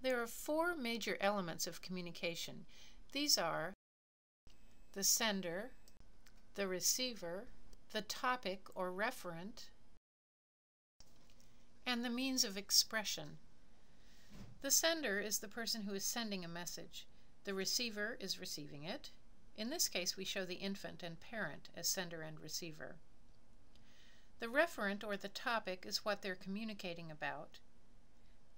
There are four major elements of communication. These are the sender, the receiver, the topic or referent, and the means of expression. The sender is the person who is sending a message. The receiver is receiving it. In this case, we show the infant and parent as sender and receiver. The referent or the topic is what they're communicating about,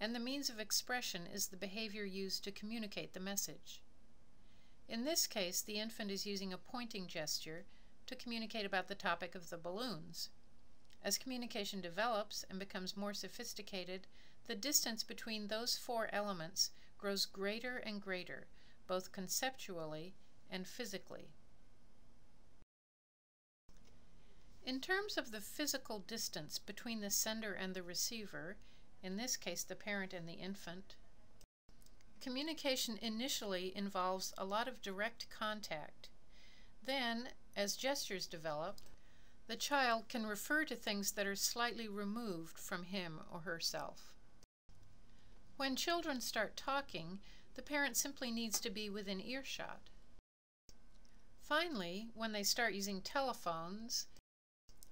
and the means of expression is the behavior used to communicate the message. In this case, the infant is using a pointing gesture to communicate about the topic of the balloons. As communication develops and becomes more sophisticated, the distance between those four elements grows greater and greater, both conceptually and physically. In terms of the physical distance between the sender and the receiver, in this case the parent and the infant, communication initially involves a lot of direct contact. Then, as gestures develop, the child can refer to things that are slightly removed from him or herself. When children start talking, the parent simply needs to be within earshot. Finally, when they start using telephones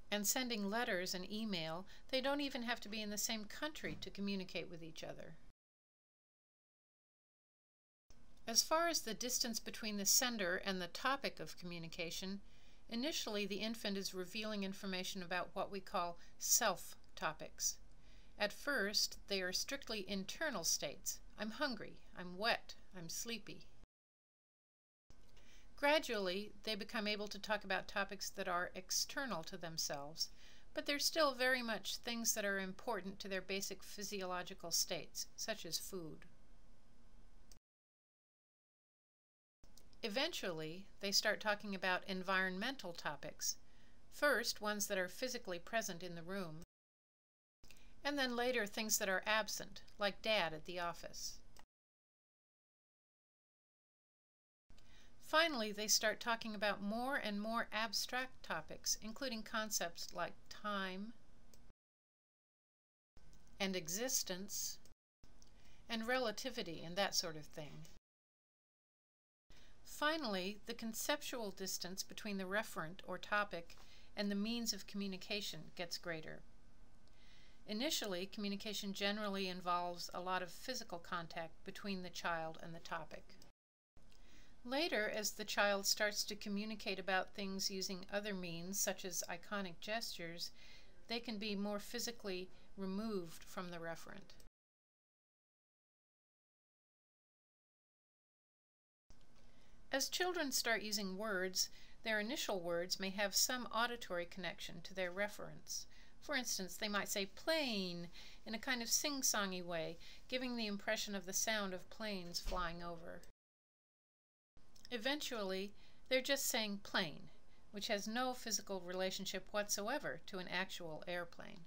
and sending letters and email, they don't even have to be in the same country to communicate with each other. As far as the distance between the sender and the topic of communication, initially the infant is revealing information about what we call self-topics. At first, they are strictly internal states. I'm hungry, I'm wet, I'm sleepy. Gradually, they become able to talk about topics that are external to themselves, but they're still very much things that are important to their basic physiological states, such as food. Eventually, they start talking about environmental topics, first ones that are physically present in the room, and then later things that are absent, like Dad at the office. Finally, they start talking about more and more abstract topics, including concepts like time and existence and relativity and that sort of thing. Finally, the conceptual distance between the referent or topic and the means of communication gets greater. Initially, communication generally involves a lot of physical contact between the child and the topic. Later, as the child starts to communicate about things using other means, such as iconic gestures, they can be more physically removed from the referent. As children start using words, their initial words may have some auditory connection to their referents. For instance, they might say plane in a kind of sing-songy way, giving the impression of the sound of planes flying over. Eventually, they're just saying plane, which has no physical relationship whatsoever to an actual airplane.